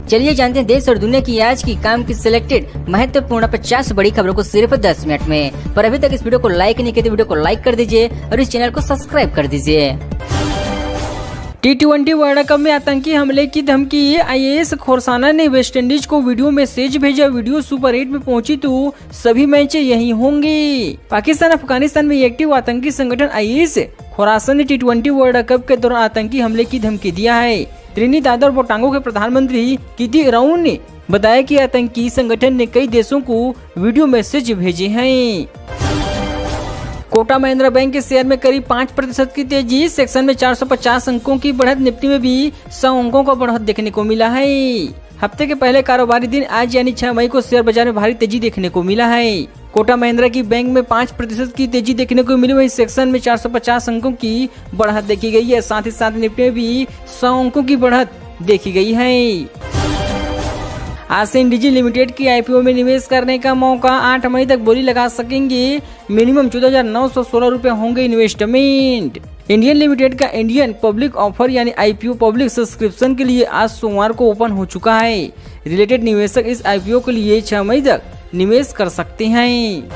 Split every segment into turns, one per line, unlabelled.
चलिए जानते हैं देश और दुनिया की आज की काम की सिलेक्टेड महत्वपूर्ण 50 बड़ी खबरों को सिर्फ 10 मिनट में। पर अभी तक इस वीडियो को लाइक नहीं किया तो वीडियो को लाइक कर दीजिए और इस चैनल को सब्सक्राइब कर दीजिए। T20 वर्ल्ड कप में आतंकी हमले की धमकी, आईएएस खोरसाना ने वेस्टइंडीज को वीडियो मैसेज भेजा। वीडियो सुपर 8 में पहुंची तो सभी मैच यही होंगे। पाकिस्तान अफगानिस्तान में एक्टिव आतंकी संगठन आईएएस खोरासान ने T20 वर्ल्ड कप के दौरान आतंकी हमले की धमकी दिया है। त्रिनिदाद और टोबैगो के प्रधानमंत्री किटी राउन ने बताया कि आतंकी संगठन ने कई देशों को वीडियो मैसेज भेजे हैं। कोटक महिंद्रा बैंक के शेयर में करीब 5% की तेजी। सेक्शन में 450 अंकों की बढ़त, निफ्टी में भी 100 अंकों का बढ़त देखने को मिला है। हफ्ते के पहले कारोबारी दिन आज यानी 6 मई को शेयर बाजार में भारी तेजी देखने को मिला है। कोटक महिंद्रा की बैंक में 5% की तेजी देखने को मिली, वहीं सेक्शन में 450 अंकों की बढ़त देखी गई है। साथ ही साथ निफ्टी में भी 100 अंकों की बढ़त देखी गई है। आज से इंडिजी लिमिटेड की आईपीओ में निवेश करने का मौका, 8 मई तक बोली लगा सकेंगे। मिनिमम 14,916 रुपए होंगे इन्वेस्टमेंट। इंडियन लिमिटेड का इंडियन पब्लिक ऑफर यानी आईपीओ पब्लिक सब्सक्रिप्शन के लिए आज सोमवार को ओपन हो चुका है। रिलेटेड निवेशक इस आईपीओ के लिए 6 मई तक निवेश कर सकते हैं।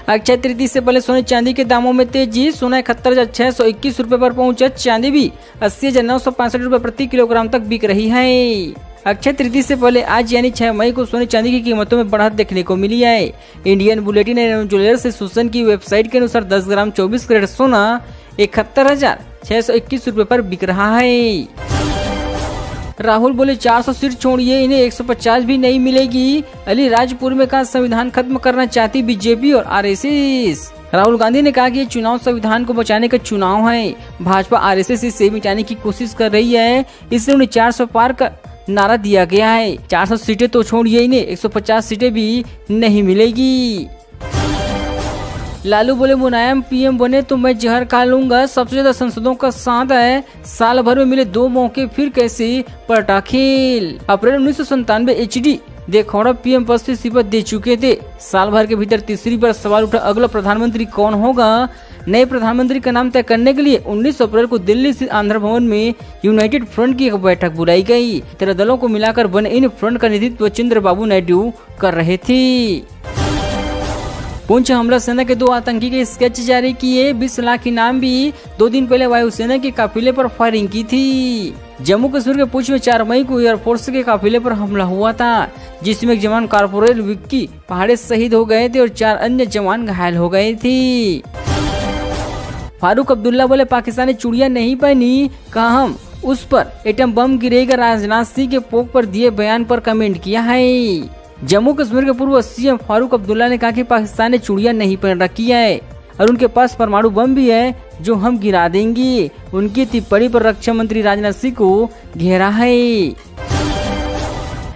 अक्षय तृतीया से पहले सोने चांदी के दामों में तेजी। सोना 71,621 रुपए पर पहुंचा। चांदी भी 80,965 रुपए प्रति किलोग्राम तक बिक रही है। अक्षय तृतीया से पहले आज यानी 6 मई को सोने चांदी की कीमतों में बढ़त देखने को मिली है। इंडियन बुलेटिन एवं ज्वेलर्स एसोसिएशन की वेबसाइट के अनुसार 10 ग्राम 24 कैरेट सोना 71,621 रुपए पर बिक रहा है। राहुल बोले 400 सीट छोड़िए, इन्हें 150 भी नहीं मिलेगी। अलीराजपुर में कहा संविधान खत्म करना चाहती बीजेपी और आरएसएस। राहुल गांधी ने कहा कि ये चुनाव संविधान को बचाने का चुनाव है। भाजपा आरएसएस इसे मिटाने की कोशिश कर रही है, इसलिए उन्हें 400 पार का नारा दिया गया है। 400 सीटें तो छोड़िए, इन्हें 150 सीटें भी नहीं मिलेगी। लालू बोले मुलायम पीएम बने तो मैं जहर खा लूंगा। सबसे ज्यादा सांसदों का साथ है, साल भर में मिले 2 मौके, फिर कैसे पलटा खेल। अप्रैल 1997 HD देवगौड़ा पीएम पद से शपथ दे चुके थे। साल भर के भीतर तीसरी बार सवाल उठा, अगला प्रधानमंत्री कौन होगा। नए प्रधानमंत्री का नाम तय करने के लिए 19 अप्रैल को दिल्ली स्थित आंध्र भवन में यूनाइटेड फ्रंट की एक बैठक बुलाई गई। 13 दलों को मिलाकर बने इन फ्रंट का नेतृत्व चंद्रबाबू नायडू कर रहे थे। पुंछ हमला सेना के 2 आतंकी के स्केच जारी किए। 20 लाख इनाम भी। 2 दिन पहले वायुसेना के काफिले पर फायरिंग की थी। जम्मू कश्मीर के पुंछ में 4 मई को एयरफोर्स के काफिले पर हमला हुआ था, जिसमें एक जवान कॉर्पोरल विक्की पहाड़े शहीद हो गए थे और 4 अन्य जवान घायल हो गए थे। फारूक अब्दुल्ला बोले पाकिस्तानी चूड़ियां नहीं पहनी, कहा हम उस पर एटम बम गिरेगा। राजनाथ सिंह के पोक पर दिए बयान पर कमेंट किया है। जम्मू कश्मीर के पूर्व सीएम फारूक अब्दुल्ला ने कहा कि पाकिस्तान ने चूड़ियां नहीं पहन रखी है और उनके पास परमाणु बम भी है जो हम गिरा देंगे। उनकी टिप्पणी पर रक्षा मंत्री राजनाथ सिंह को घेरा है।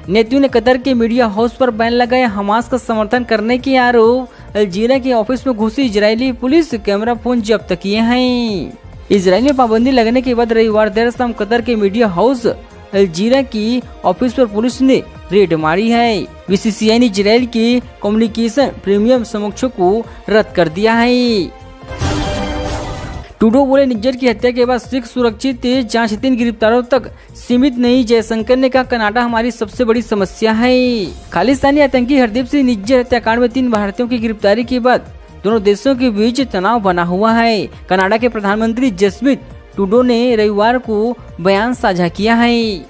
नेतन्याहू ने कतर के मीडिया हाउस पर बैन लगाया। हमास का समर्थन करने के आरोप। अल्जीरिया के ऑफिस में घुसी इजरायली पुलिस, कैमरा फोन जब्त किए हैं। इजराइल में पाबंदी लगने के बाद रविवार देर शाम कतर के मीडिया हाउस अल्जीरिया की ऑफिस पर पुलिस ने रेड मारी है। बीसीसीआई ने इजराइल की कम्युनिकेशन प्रीमियम समकक्षों को रद्द कर दिया है। ट्रूडो बोले निज्जर की हत्या के बाद सिख सुरक्षित, जांच 3 गिरफ्तारों तक सीमित नहीं। जयशंकर ने कहा कनाडा हमारी सबसे बड़ी समस्या है। खालिस्तानी आतंकी हरदीप सिंह निज्जर हत्याकांड में 3 भारतीयों की गिरफ्तारी के बाद दोनों देशों के बीच तनाव बना हुआ है। कनाडा के प्रधानमंत्री जसप्रीत ट्रूडो ने रविवार को बयान साझा किया है।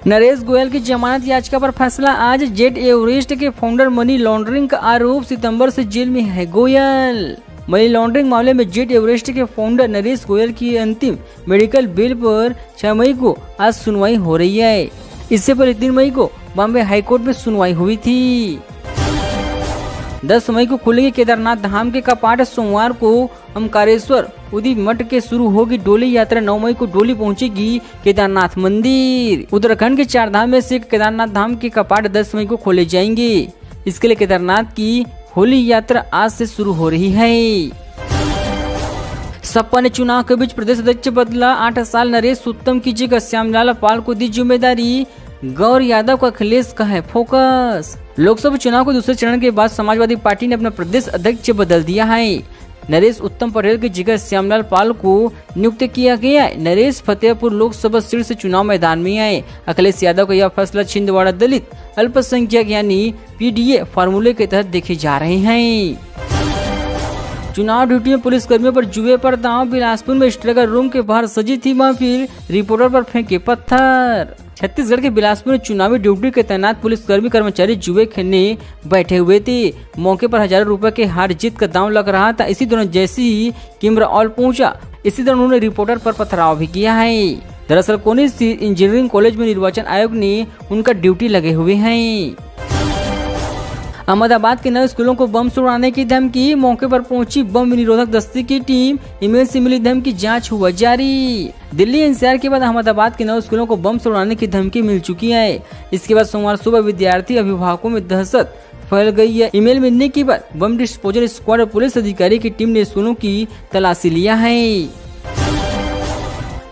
नरेश गोयल की जमानत याचिका पर फैसला आज। जेट एवरेस्ट के फाउंडर मनी लॉन्ड्रिंग का आरोप, सितंबर से जेल में है गोयल। मनी लॉन्ड्रिंग मामले में जेट एवरेस्ट के फाउंडर नरेश गोयल की अंतिम मेडिकल बिल पर 6 मई को आज सुनवाई हो रही है। इससे पहले 3 मई को बॉम्बे हाईकोर्ट में सुनवाई हुई थी। 10 मई को खुलेंगे केदारनाथ धाम के कपाट। सोमवार को ओमकारेश्वर उदी मठ के शुरू होगी डोली यात्रा। 9 मई को डोली पहुंचेगी केदारनाथ मंदिर। उत्तराखंड के 4 धाम में से केदारनाथ धाम के कपाट 10 मई को खोले जाएंगे। इसके लिए केदारनाथ की होली यात्रा आज से शुरू हो रही है। सपा ने चुनाव के बीच प्रदेश अध्यक्ष बदला। 8 साल नरेश उत्तम की जगह श्यामलाल पाल को दी जिम्मेदारी। गौर यादव का अखिलेश का है फोकस। लोकसभा चुनाव के दूसरे चरण के बाद समाजवादी पार्टी ने अपना प्रदेश अध्यक्ष बदल दिया है। नरेश उत्तम पटेल की जगह श्यामलाल पाल को नियुक्त किया गया है। नरेश फतेहपुर लोकसभा सीट से चुनाव मैदान में आए। अखिलेश यादव का यह फैसला छिंदवाड़ा दलित अल्पसंख्यक यानी पीडीए फार्मूले के तहत देखे जा रहे हैं। चुनाव ड्यूटी में पुलिस कर्मियों पर जुए पर दांव। बिलासपुर में स्ट्रगल रूम के बाहर सजी थी महफिल, रिपोर्टर पर फेंके पत्थर। छत्तीसगढ़ के बिलासपुर में चुनावी ड्यूटी के तैनात पुलिसकर्मी कर्मचारी जुए खेलने बैठे हुए थे। मौके पर हजारों रुपए के हार जीत का दांव लग रहा था। इसी दौरान जैसे ही कैमरा ऑल पहुंचा, इसी दौरान उन्होंने रिपोर्टर पर पथराव भी किया है। दरअसल कोनी स्थित इंजीनियरिंग कॉलेज में निर्वाचन आयोग ने उनका ड्यूटी लगे हुए हैं। अहमदाबाद के 9 स्कूलों को बम से उड़ाने की धमकी। मौके पर पहुंची बम निरोधक दस्ते की टीम। ईमेल से मिली धमकी जांच हुआ जारी। दिल्ली एनसीआर के बाद अहमदाबाद के 9 स्कूलों को बम से उड़ाने की धमकी मिल चुकी है। इसके बाद सोमवार सुबह विद्यार्थी अभिभावकों में दहशत फैल गई है। ईमेल मिलने के बाद बम डिस्पोजल स्क्वाड और पुलिस अधिकारी की टीम ने स्कूलों की तलाशी लिया है।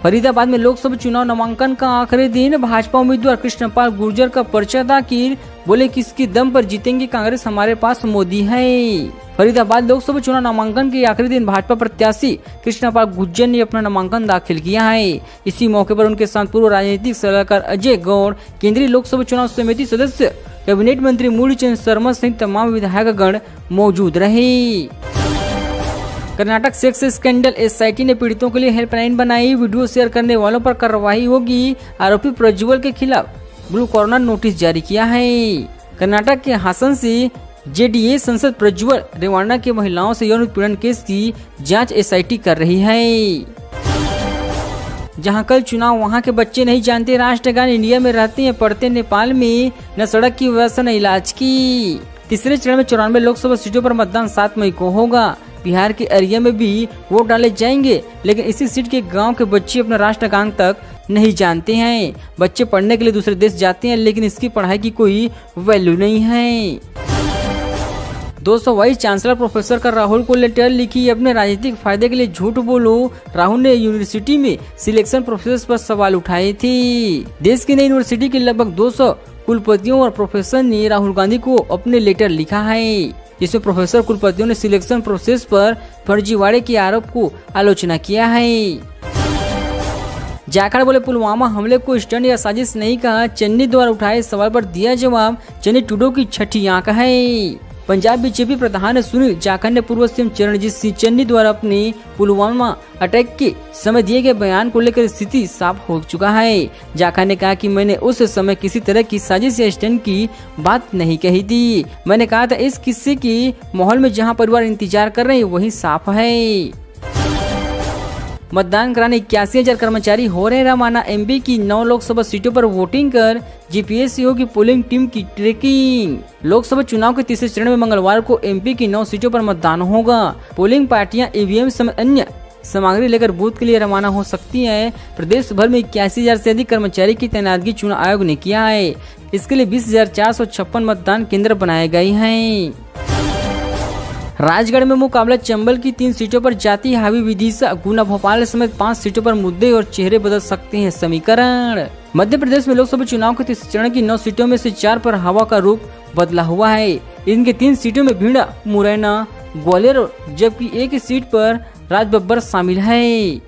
फरीदाबाद में लोकसभा चुनाव नामांकन का आखिरी दिन। भाजपा उम्मीदवार कृष्णपाल गुर्जर का पर्चा दाखिल। बोले किसकी दम पर जीतेंगे कांग्रेस, हमारे पास मोदी है। फरीदाबाद लोकसभा चुनाव नामांकन के आखिरी दिन भाजपा प्रत्याशी कृष्णपाल गुर्जर ने अपना नामांकन दाखिल किया है। इसी मौके पर उनके साथ पूर्व राजनीतिक सलाहकार अजय गौड़, केंद्रीय लोकसभा चुनाव समिति सदस्य, कैबिनेट मंत्री मूलचंद शर्मा सहित तमाम विधायकगण मौजूद रहे। कर्नाटक सेक्स स्कैंडल एसआईटी ने पीड़ितों के लिए हेल्पलाइन बनाई। वीडियो शेयर करने वालों पर कार्रवाई होगी। आरोपी प्रज्वल के खिलाफ ब्लू कॉर्नर नोटिस जारी किया है। कर्नाटक के हासन से जेडीए सांसद प्रज्वल रेवांडा की महिलाओं से यौन उत्पीड़न केस की जांच एसआईटी कर रही है। जहां कल चुनाव, वहां के बच्चे नहीं जानते राष्ट्रगान। इंडिया में रहते हैं, पढ़ते नेपाल में, न सड़क की व्यवस्था न इलाज की। तीसरे चरण में 94 लोकसभा सीटों पर मतदान 7 मई को होगा। बिहार के अरिया में भी वोट डाले जाएंगे, लेकिन इसी सीट के गांव के बच्चे अपना राष्ट्रगान तक नहीं जानते हैं। बच्चे पढ़ने के लिए दूसरे देश जाते हैं, लेकिन इसकी पढ़ाई की कोई वैल्यू नहीं है। 200 वाइस चांसलर प्रोफेसर का राहुल को लेटर लिखी। अपने राजनीतिक फायदे के लिए झूठ बोलो। राहुल ने यूनिवर्सिटी में सिलेक्शन प्रोसेस पर सवाल उठाए थे। देश की नई यूनिवर्सिटी के लगभग 200 कुलपतियों और प्रोफेसर ने राहुल गांधी को अपने लेटर लिखा है। जिसमें प्रोफेसर कुलपतियों ने सिलेक्शन प्रोसेस पर फर्जीवाड़े के आरोप को आलोचना किया है। जाखड़ बोले पुलवामा हमले को स्टंट या साजिश नहीं कहा। चन्नी द्वारा उठाए सवाल पर दिया जवाब। चन्नी टूडो की छठी आंख है। पंजाब बीजेपी प्रधान सुनील जाखड़ ने पूर्व सीएम चरणजीत सिंह चन्नी द्वारा अपने पुलवामा अटैक के समय दिए गए बयान को लेकर स्थिति साफ हो चुका है। जाखड़ ने कहा कि मैंने उस समय किसी तरह की साजिश या स्टंट की बात नहीं कही थी। मैंने कहा था इस किस्से के माहौल में जहां परिवार इंतजार कर रहे हैं वही साफ है। मतदान कराने 81,000 कर्मचारी हो रहे रवाना। एमपी की 9 लोकसभा सीटों पर वोटिंग कर जीपीएस से होगी पोलिंग टीम की ट्रैकिंग। लोकसभा चुनाव के तीसरे चरण में मंगलवार को एमपी की 9 सीटों पर मतदान होगा। पोलिंग पार्टियां ईवीएम समेत अन्य सामग्री लेकर बूथ के लिए रवाना हो सकती है। प्रदेश भर में 81,000 से अधिक कर्मचारी की तैनातगी चुनाव आयोग ने किया है। इसके लिए 20,456 मतदान केंद्र बनाए गए हैं। राजगढ़ में मुकाबला चंबल की 3 सीटों पर जाति हावी विदिशा, गुना, भोपाल समेत 5 सीटों पर मुद्दे और चेहरे बदल सकते हैं समीकरण। मध्य प्रदेश में लोकसभा चुनाव के तीसरे चरण की 9 सीटों में से 4 पर हवा का रूप बदला हुआ है। इनके 3 सीटों में भिंडा, मुरैना, ग्वालियर, जबकि एक सीट पर राजबब्बर शामिल है।